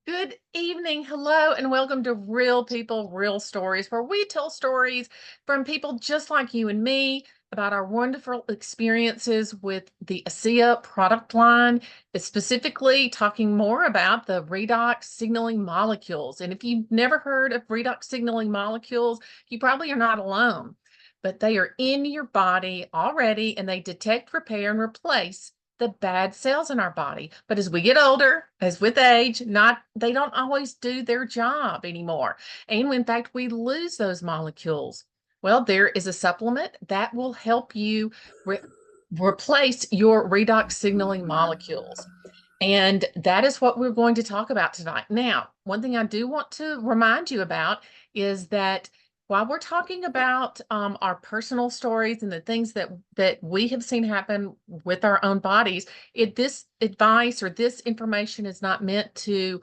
Good evening. Hello, and welcome to Real People, Real Stories, where we tell stories from people just like you and me about our wonderful experiences with the ASEA product line, specifically talking more about the redox signaling molecules. And if you've never heard of redox signaling molecules, you probably are not alone, but they are in your body already and they detect, repair, and replace the bad cells in our body. But as we get older, as with age, they don't always do their job anymore. And in fact, we lose those molecules. Well, there is a supplement that will help you replace your redox signaling molecules. And that is what we're going to talk about tonight. Now, one thing I do want to remind you about is that while we're talking about our personal stories and the things that we have seen happen with our own bodies, this advice or this information is not meant to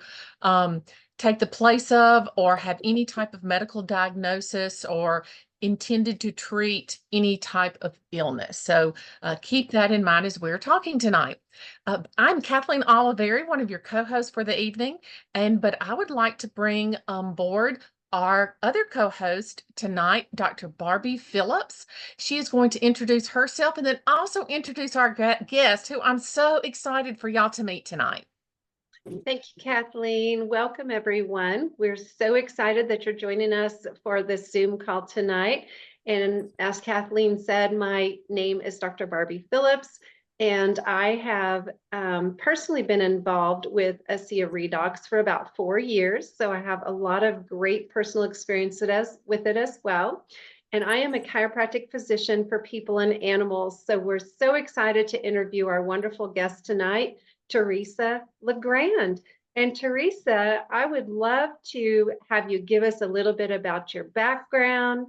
take the place of or have any type of medical diagnosis or intended to treat any type of illness. So keep that in mind as we're talking tonight. I'm Kathleen Oliveri, one of your co-hosts for the evening, but I would like to bring on board our other co-host tonight, Dr. Barbie Phillips. She is going to introduce herself and then also introduce our guest, who I'm so excited for y'all to meet tonight. Thank you, Kathleen. Welcome, everyone. We're so excited that you're joining us for this Zoom call tonight. And as Kathleen said, my name is Dr. Barbie Phillips, and I have personally been involved with ASEA Redox for about 4 years. So I have a lot of great personal experience with it as well. And I am a chiropractic physician for people and animals. So we're so excited to interview our wonderful guest tonight, Teresa LeGrand. And Teresa, I would love to have you give us a little bit about your background,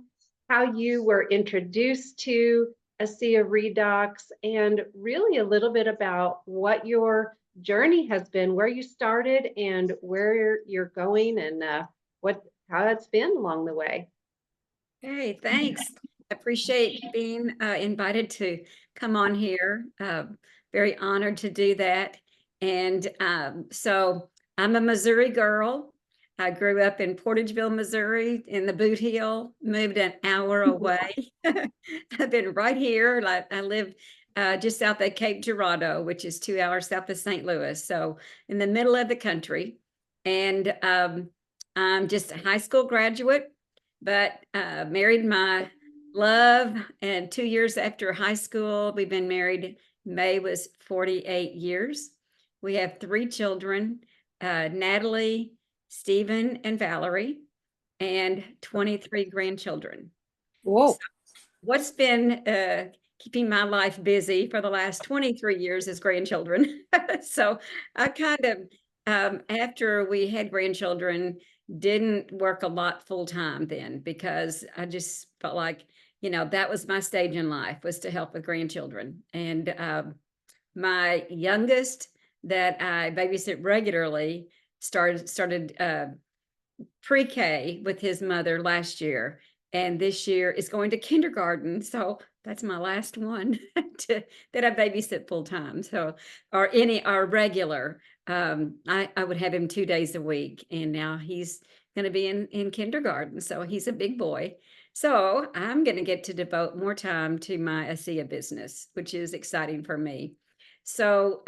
how you were introduced to ASEA Redox, and really a little bit about what your journey has been, where you started and where you're going, and how it's been along the way. Hey, thanks. I appreciate being invited to come on here. Very honored to do that. And so I'm a Missouri girl. I grew up in Portageville, Missouri, in the Boot Heel, moved an hour away. I've been right here. I live just south of Cape Girardeau, which is 2 hours south of St. Louis. So in the middle of the country. And I'm just a high school graduate, but married my love. And 2 years after high school, we've been married. May was 48 years. We have 3 children, Natalie, Stephen, and Valerie, and 23 grandchildren. Whoa. So what's been keeping my life busy for the last 23 years is grandchildren. So I kind of, after we had grandchildren, didn't work a lot full time then, because I just felt like, that was my stage in life, was to help with grandchildren. And my youngest that I babysit regularly started pre-K with his mother last year, and this year is going to kindergarten. So that's my last one that I babysit full time. So, or regular. I would have him 2 days a week, and now he's going to be in kindergarten. So he's a big boy. So I'm going to get to devote more time to my ASEA business, which is exciting for me. So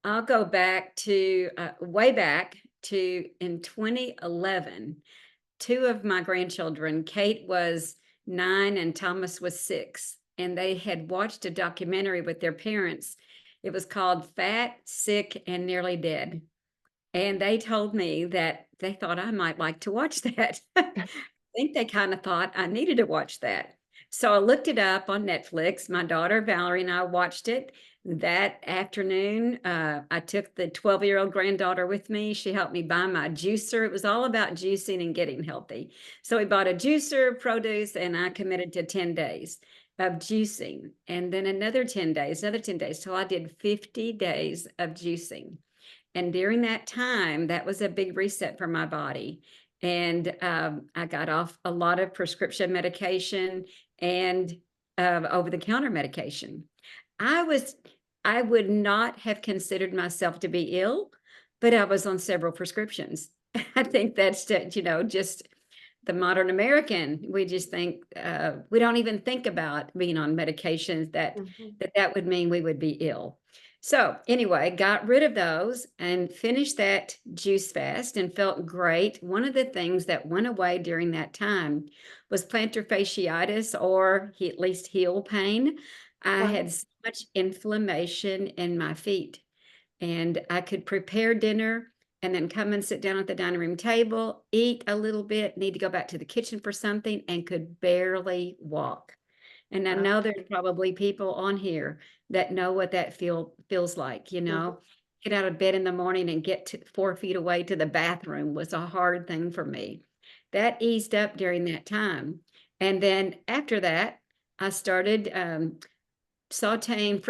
I'll go back to way back to in 2011. 2 of my grandchildren, Kate was 9 and Thomas was 6, and they had watched a documentary with their parents. It was called Fat, Sick, and Nearly Dead. And they told me that they thought I might like to watch that. I think they kind of thought I needed to watch that. So I looked it up on Netflix. My daughter Valerie and I watched it. That afternoon, I took the 12-year-old granddaughter with me. She helped me buy my juicer. It was all about juicing and getting healthy. So we bought a juicer, produce, and I committed to 10 days of juicing. And then another 10 days. So I did 50 days of juicing. And during that time, that was a big reset for my body. And I got off a lot of prescription medication and over-the-counter medication. I would not have considered myself to be ill, but I was on several prescriptions. I think that's just the modern American. We just think we don't even think about being on medications that would mean we would be ill. So anyway, got rid of those and finished that juice fast and felt great. One of the things that went away during that time was plantar fasciitis, or at least heel pain. I Wow. had so much inflammation in my feet, and I could prepare dinner and then come and sit down at the dining room table, eat a little bit, need to go back to the kitchen for something, and could barely walk. And I know there's probably people on here that know what that feels like, Get out of bed in the morning and get 4 feet away to the bathroom was a hard thing for me. That eased up during that time. And then after that, I started sauteing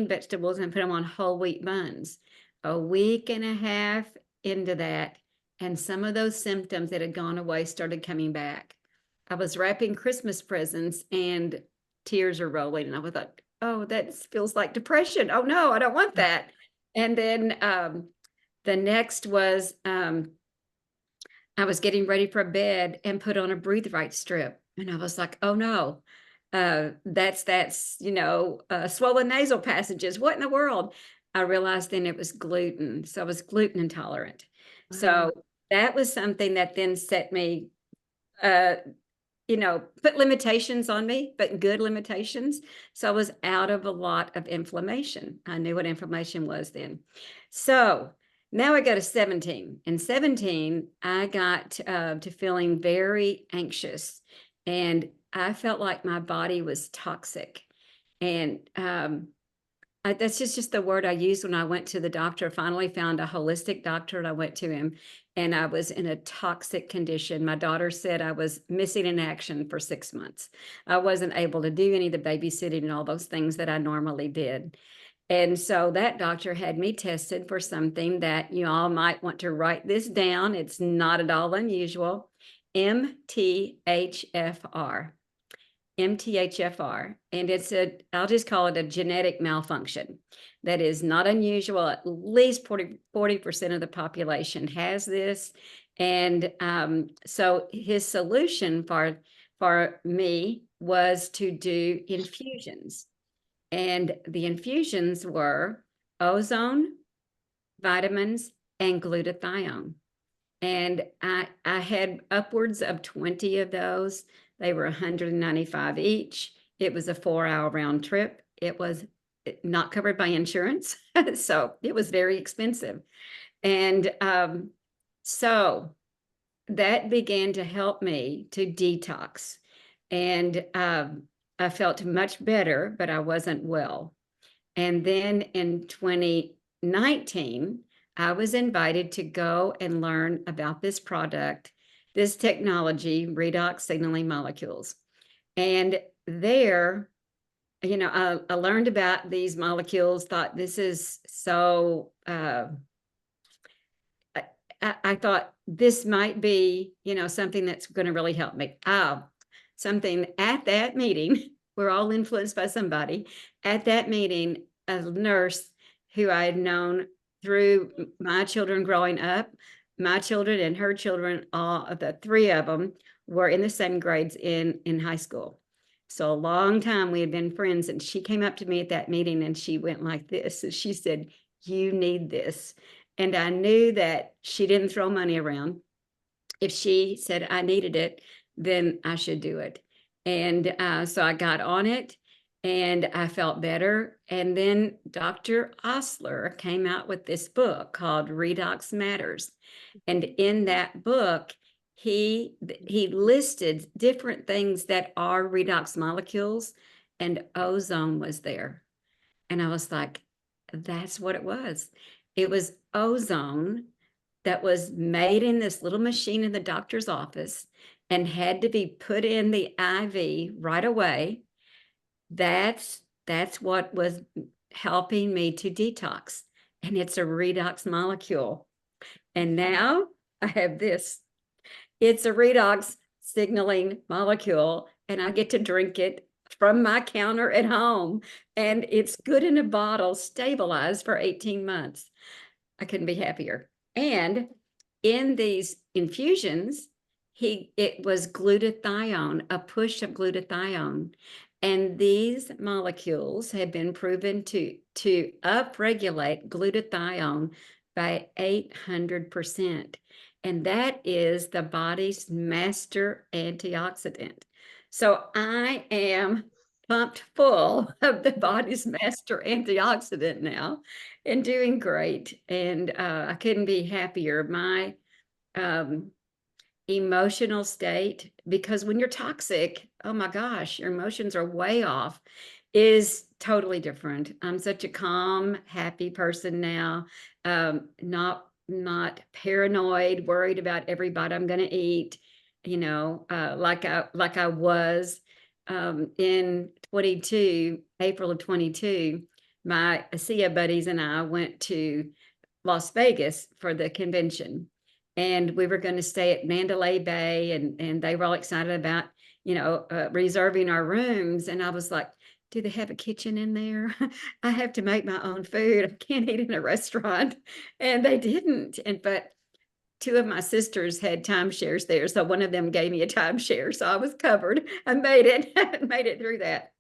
vegetables and put them on whole wheat buns. A week and a half into that, and some of those symptoms that had gone away started coming back. I was wrapping Christmas presents and tears are rolling, and I was like, oh, that feels like depression. Oh no, I don't want that. And then the next was I was getting ready for bed and put on a breathe right strip, and I was like, oh no, that's swollen nasal passages. What in the world? I realized then it was gluten. So I was gluten intolerant. So that was something that then set me, put limitations on me, but good limitations. So I was out of a lot of inflammation. I knew what inflammation was then. So now I go to 17. In 17, I got to feeling very anxious, and I felt like my body was toxic. And that's just the word I used when I went to the doctor. Finally found a holistic doctor, and I went to him, and I was in a toxic condition. My daughter said I was missing in action for 6 months. I wasn't able to do any of the babysitting and all those things that I normally did. And so that doctor had me tested for something that you all might want to write this down. It's not at all unusual. MTHFR. MTHFR, and I'll just call it a genetic malfunction. That is not unusual. At least 40% of the population has this. And so his solution for me was to do infusions. And the infusions were ozone, vitamins, and glutathione. And I had upwards of 20 of those. They were $195 each. It was a 4-hour round trip. It was not covered by insurance, so it was very expensive. And so that began to help me to detox. And I felt much better, but I wasn't well. And then in 2019, I was invited to go and learn about this product, this technology, redox signaling molecules. And there, I learned about these molecules, thought this is so, I thought this might be, something that's going to really help me. Something at that meeting, we're all influenced by somebody. At that meeting, a nurse who I had known through my children growing up, my children and her children, all of the 3 of them were in the same grades in high school. So a long time we had been friends, and she came up to me at that meeting and she went like this, and she said, you need this. And I knew that she didn't throw money around. If she said I needed it, then I should do it. And so I got on it, and I felt better. And then Dr. Osler came out with this book called Redox Matters. And in that book, he listed different things that are redox molecules, and ozone was there. And I was like, that's what it was. It was ozone that was made in this little machine in the doctor's office and had to be put in the IV right away. That's what was helping me to detox. And it's a redox molecule. And now I have this. It's a redox signaling molecule, and I get to drink it from my counter at home. And it's good in a bottle, stabilized for 18 months. I couldn't be happier. And in these infusions, it was glutathione, a push of glutathione. And these molecules have been proven to upregulate glutathione by 800%. And that is the body's master antioxidant. So I am pumped full of the body's master antioxidant now and doing great. And I couldn't be happier. My emotional state, because when you're toxic, oh my gosh, your emotions are way off, is totally different. I'm such a calm, happy person now. Not paranoid, worried about every bite I'm going to eat, like I was in April of 22. My ASEA buddies and I went to Las Vegas for the convention, and we were going to stay at Mandalay Bay, and they were all excited about, reserving our rooms. And I was like, do they have a kitchen in there? I have to make my own food. I can't eat in a restaurant. And they didn't. But two of my sisters had timeshares there. So one of them gave me a timeshare. So I was covered. I made it, made it through that.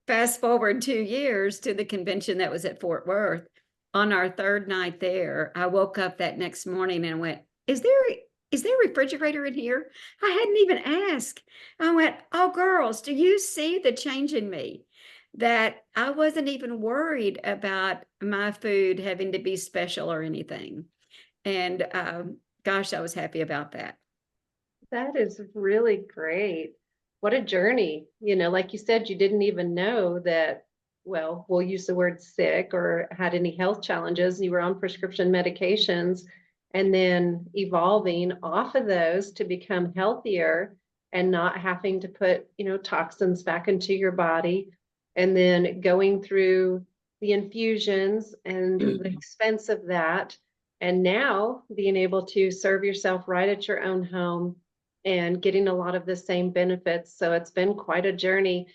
Fast forward 2 years to the convention that was at Fort Worth. On our third night there, I woke up that next morning and went, is there a refrigerator in here? I hadn't even asked. I went, oh, girls, do you see the change in me? That I wasn't even worried about my food having to be special or anything. And gosh, I was happy about that. That is really great. What a journey. Like you said, you didn't even know that, well, we'll use the word sick or had any health challenges. You were on prescription medications and then evolving off of those to become healthier and not having to put, toxins back into your body. And then going through the infusions and the expense of that. And now being able to serve yourself right at your own home and getting a lot of the same benefits. So it's been quite a journey.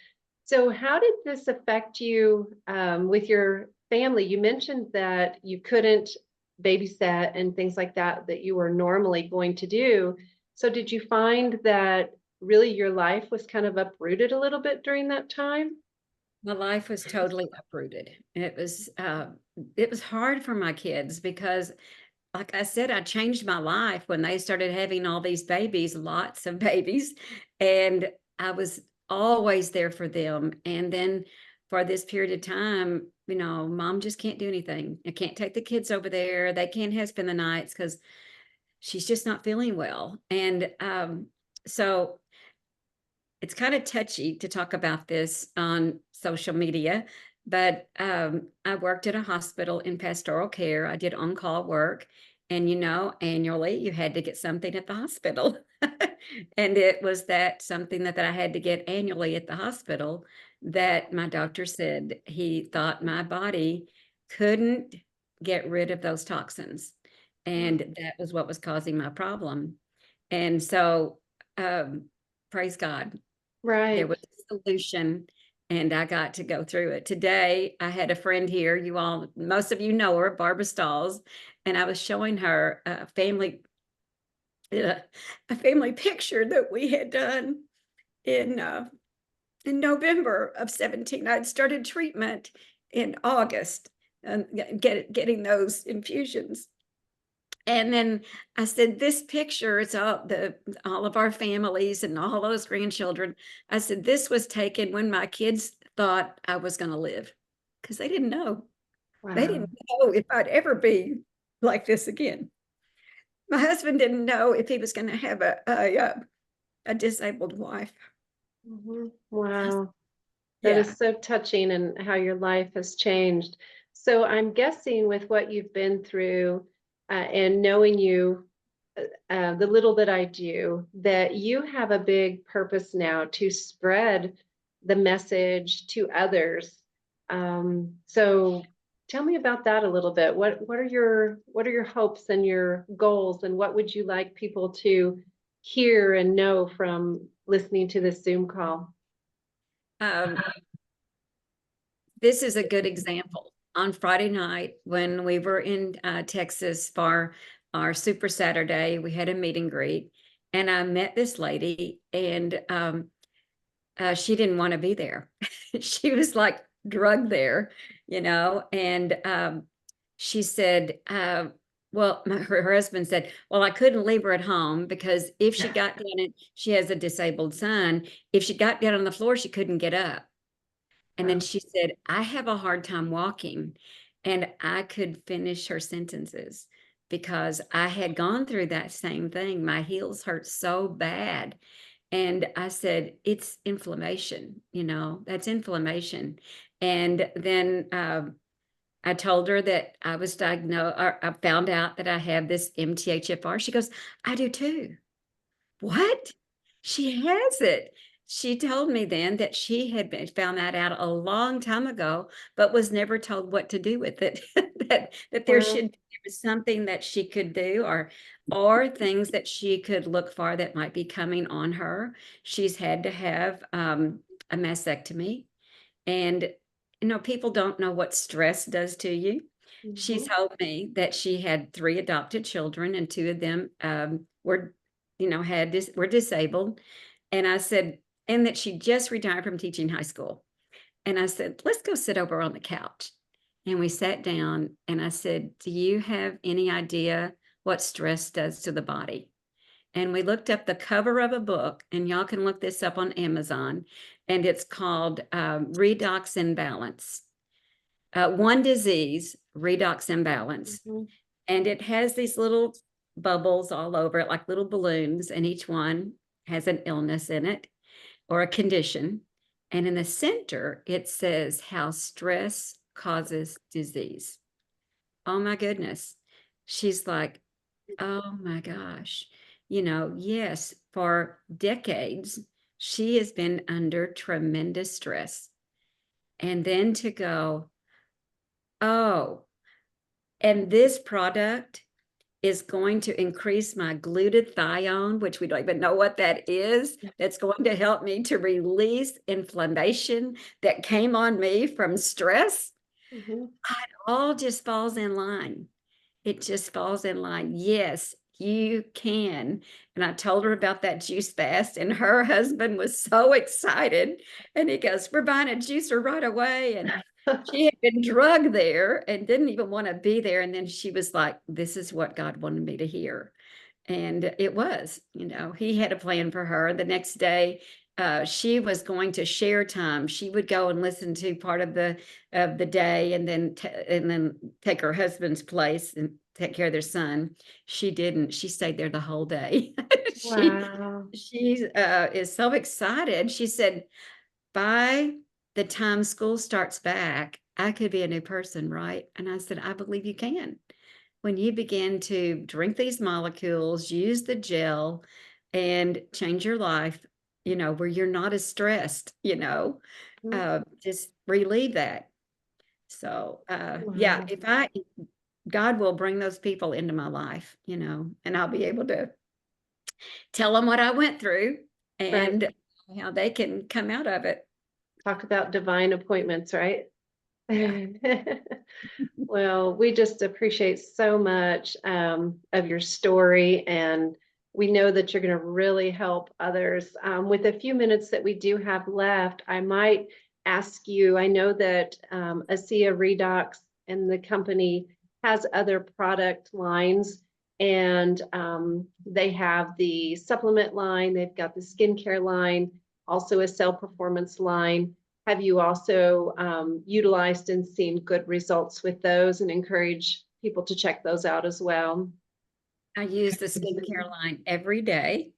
So how did this affect you with your family? You mentioned that you couldn't babysit and things like that you were normally going to do. So did you find that really your life was kind of uprooted a little bit during that time? My life was totally uprooted. It was hard for my kids because, like I said, I changed my life when they started having all these babies, lots of babies, and I was always there for them. And then for this period of time, mom just can't do anything. I can't take the kids over there. They can't have spend the nights because she's just not feeling well. And so it's kind of touchy to talk about this on social media, but I worked at a hospital in pastoral care. I did on-call work, and annually you had to get something at the hospital. And it was that something that I had to get annually at the hospital that my doctor said he thought my body couldn't get rid of those toxins. And that was what was causing my problem. And so, praise God, there Right. was a solution, and I got to go through it. Today, I had a friend here, most of you know her, Barbara Stalls, and I was showing her a family picture that we had done in November of 17. I'd started treatment in August and getting those infusions. And then I said, this picture, it's all of our families and all those grandchildren. I said, this was taken when my kids thought I was going to live, because they didn't know. They didn't know if I'd ever be like this again. My husband didn't know if he was going to have a disabled wife. Wow. That is so touching, and how your life has changed. So I'm guessing with what you've been through and knowing you, the little that I do, that you have a big purpose now to spread the message to others. So tell me about that a little bit. What are your hopes and your goals, and what would you like people to hear and know from listening to this Zoom call? This is a good example on Friday night when we were in Texas for our Super Saturday. We had a meet and greet, and I met this lady, and she didn't want to be there. She was like drugged there, and she said, well, her husband said, well, I couldn't leave her at home because if she got down and she has a disabled son, if she got down on the floor, she couldn't get up. And then Wow. she said, I have a hard time walking. And I could finish her sentences because I had gone through that same thing. My heels hurt so bad. And I said, it's inflammation, that's inflammation. And then I told her that I was diagnosed, or I found out that I have this MTHFR. She goes, I do too. What? She has it. She told me then that she had found that out a long time ago, but was never told what to do with it. that there was something that she could do, or things that she could look for that might be coming on her. She's had to have a mastectomy, and people don't know what stress does to you. She Mhm. told me that she had 3 adopted children, and 2 of them were were disabled. And I said, and that she just retired from teaching high school. And I said, let's go sit over on the couch. And we sat down, and I said, do you have any idea what stress does to the body? And we looked up the cover of a book, and y'all can look this up on Amazon, and it's called Redox Imbalance. One disease, redox imbalance. Mhm. And it has these little bubbles all over it, like little balloons, and each one has an illness in it or a condition. And in the center, it says how stress causes disease. Oh my goodness. She's like, oh my gosh. Yes, for decades, she has been under tremendous stress. And then to go, oh, and this product is going to increase my glutathione, which we don't even know what that is. That's going to help me to release inflammation that came on me from stress. Mhm. It all just falls in line. It just falls in line. Yes, you can. And I told her about that juice fast, and her husband was so excited. And he goes, we're buying a juicer right away. And she had been drugged there and didn't even want to be there. And then she was like, this is what God wanted me to hear. And it was, he had a plan for her. The next day, she was going to share time. She would go and listen to part of the day, and then take her husband's place and take care of their son. She didn't. She stayed there the whole day. she Wow. she is so excited. She said, by the time school starts back, I could be a new person, right? And I said, I believe you can. When you begin to drink these molecules, use the gel, and change your life, where you're not as stressed, Mhm. just relieve that. So, yeah, Wow. God will bring those people into my life, and I'll be able to tell them what I went through Right. and how they can come out of it. Talk about divine appointments, right? Yeah. Well, we just appreciate so much of your story, and we know that you're going to really help others. With a few minutes that we do have left, I might ask you, I know that ASEA Redox and the company has other product lines, and they have the supplement line, they've got the skincare line, also a cell performance line. Have you also utilized and seen good results with those, and encourage people to check those out as well? I use the skincare line every day.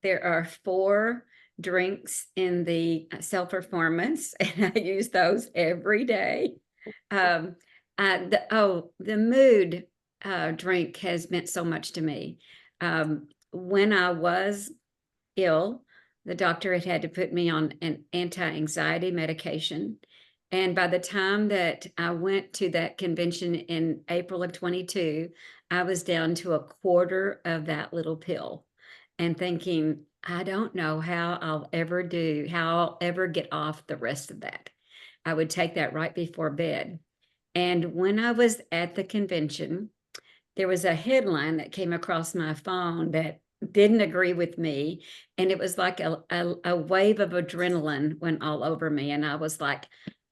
There are 4 drinks in the self performance, and I use those every day. Um, the mood drink has meant so much to me. When I was ill, the doctor had to put me on an anti-anxiety medication. And by the time that I went to that convention in April of 22, I was down to a quarter of that little pill, and thinking, I don't know how I'll ever get off the rest of that. I would take that right before bed. And when I was at the convention, there was a headline that came across my phone that didn't agree with me. And it was like a wave of adrenaline went all over me. And I was like,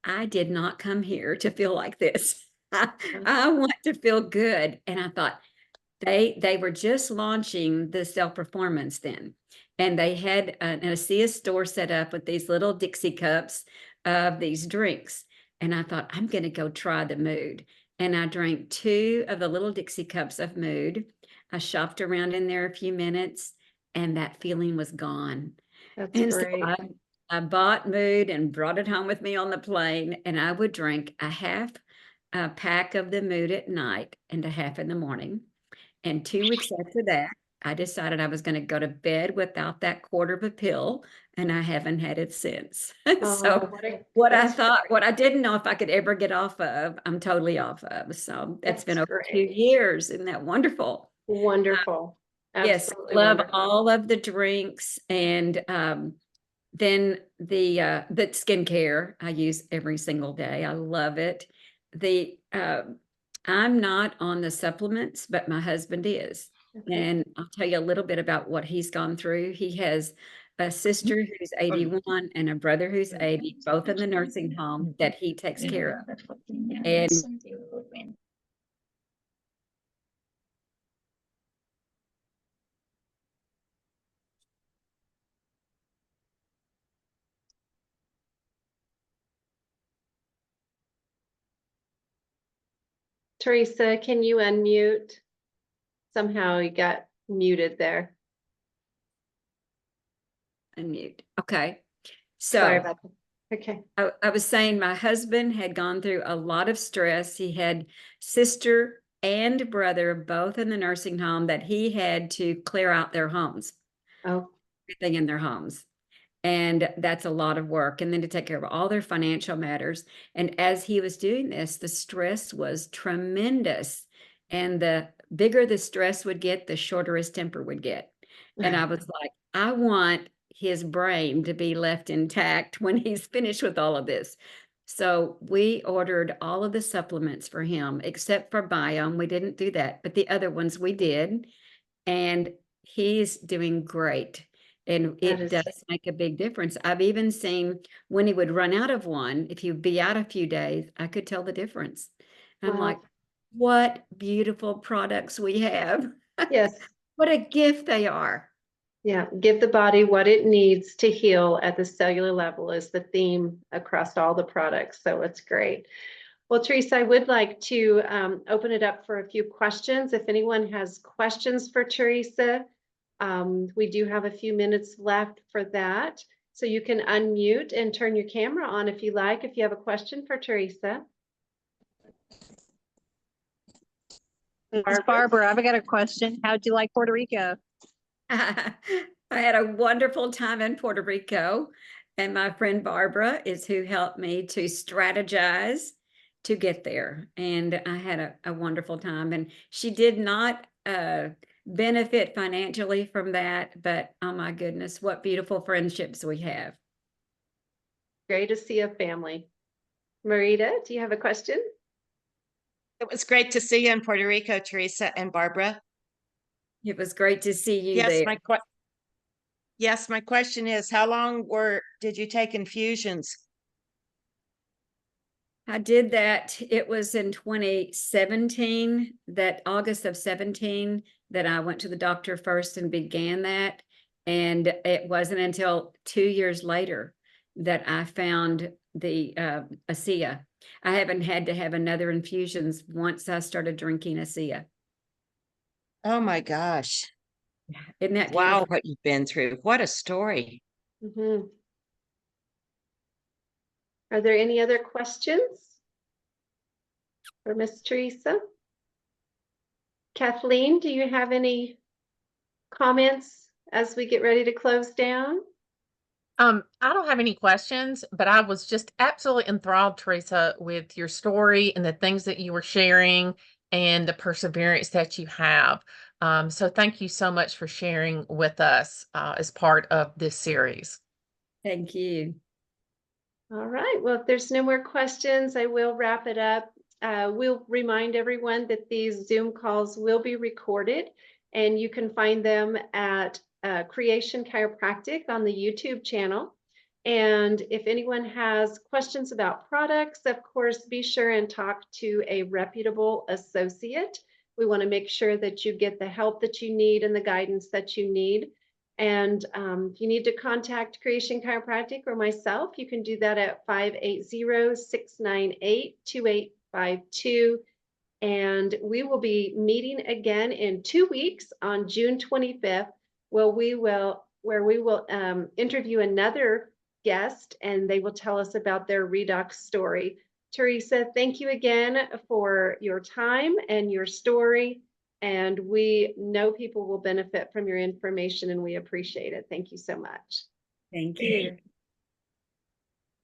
I did not come here to feel like this. I want to feel good. And I thought, they were just launching the self-performance then. And they had an ASEA store set up with these little Dixie cups of these drinks. And I thought, I'm going to go try the Mood. And I drank 2 of the little Dixie cups of Mood. I shopped around in there a few minutes, and that feeling was gone. That's And so great. I bought Mood and brought it home with me on the plane, and I would drink a half a pack of the Mood at night and a half in the morning. And 2 weeks after that, I decided I was going to go to bed without that quarter of a pill, and I haven't had it since. So what I didn't know if I could ever get off of, I'm totally off of. So that's been over 2 years. Isn't that wonderful? Wonderful. Yes, Absolutely love wonderful. all of the drinks, and then the skincare I use every single day. I love it. I'm not on the supplements, but my husband is. Okay. And I'll tell you a little bit about what he's gone through. He has a sister who's 81 and a brother who's 80, both in the nursing home that he takes care of. And Teresa, can you unmute? Somehow you got muted there. unmute. Okay. Sorry So about that. Okay. I was saying my husband had gone through a lot of stress. He had sister and brother both in the nursing home that he had to clear out their homes, Oh, everything in their homes. And that's a lot of work. And then to take care of all their financial matters. And as he was doing this, the stress was tremendous. And the bigger the stress would get, the shorter his temper would get. And I was like, I want his brain to be left intact when he's finished with all of this. So we ordered all of the supplements for him, except for Biome. We didn't do that, but the other ones we did. And he's doing great. And it does make a big difference. I've even seen when he would run out of one, if he would be out a few days, I could tell the difference. I'm like, what beautiful products we have. yes. What a gift they are. Yeah, give the body what it needs to heal at the cellular level is the theme across all the products. So it's great. Well, Teresa, I would like to open it up for a few questions. If anyone has questions for Teresa, we do have a few minutes left for that. So you can unmute and turn your camera on if you like, if you have a question for Teresa. It's Barbara. I've got a question. How'd you like Puerto Rico? I had a wonderful time in Puerto Rico, and my friend Barbara is who helped me to strategize to get there. And I had a wonderful time, and she did not benefit financially from that, but oh my goodness, what beautiful friendships we have. Great to see a family. Marita, do you have a question? It was great to see you in Puerto Rico, Teresa and Barbara. It was great to see you Yes, there. my question is, how long did you take infusions? I did that. It was in 2017, that August of 17, that I went to the doctor first and began that. And it wasn't until 2 years later that I found the ASEA. I haven't had to have another infusions once I started drinking ASEA. Oh my gosh. Isn't that Wow, beautiful? what you've been through. What a story. Mm-hmm. Are there any other questions for Miss Teresa? Kathleen, do you have any comments as we get ready to close down? I don't have any questions, but I was just absolutely enthralled, Teresa, with your story and the things that you were sharing and the perseverance that you have. So thank you so much for sharing with us as part of this series. Thank you. All right. Well, if there's no more questions, I will wrap it up. we'll remind everyone that these Zoom calls will be recorded, and you can find them at Creation Chiropractic on the YouTube channel. And if anyone has questions about products, of course, be sure and talk to a reputable associate. We want to make sure that you get the help that you need and the guidance that you need. And if you need to contact Creation Chiropractic or myself, you can do that at 580-698-2852. And we will be meeting again in 2 weeks on June 25th, where we will interview another guest, and they will tell us about their redox story. Teresa, thank you again for your time and your story. And we know people will benefit from your information, and we appreciate it. Thank you so much. Thank you.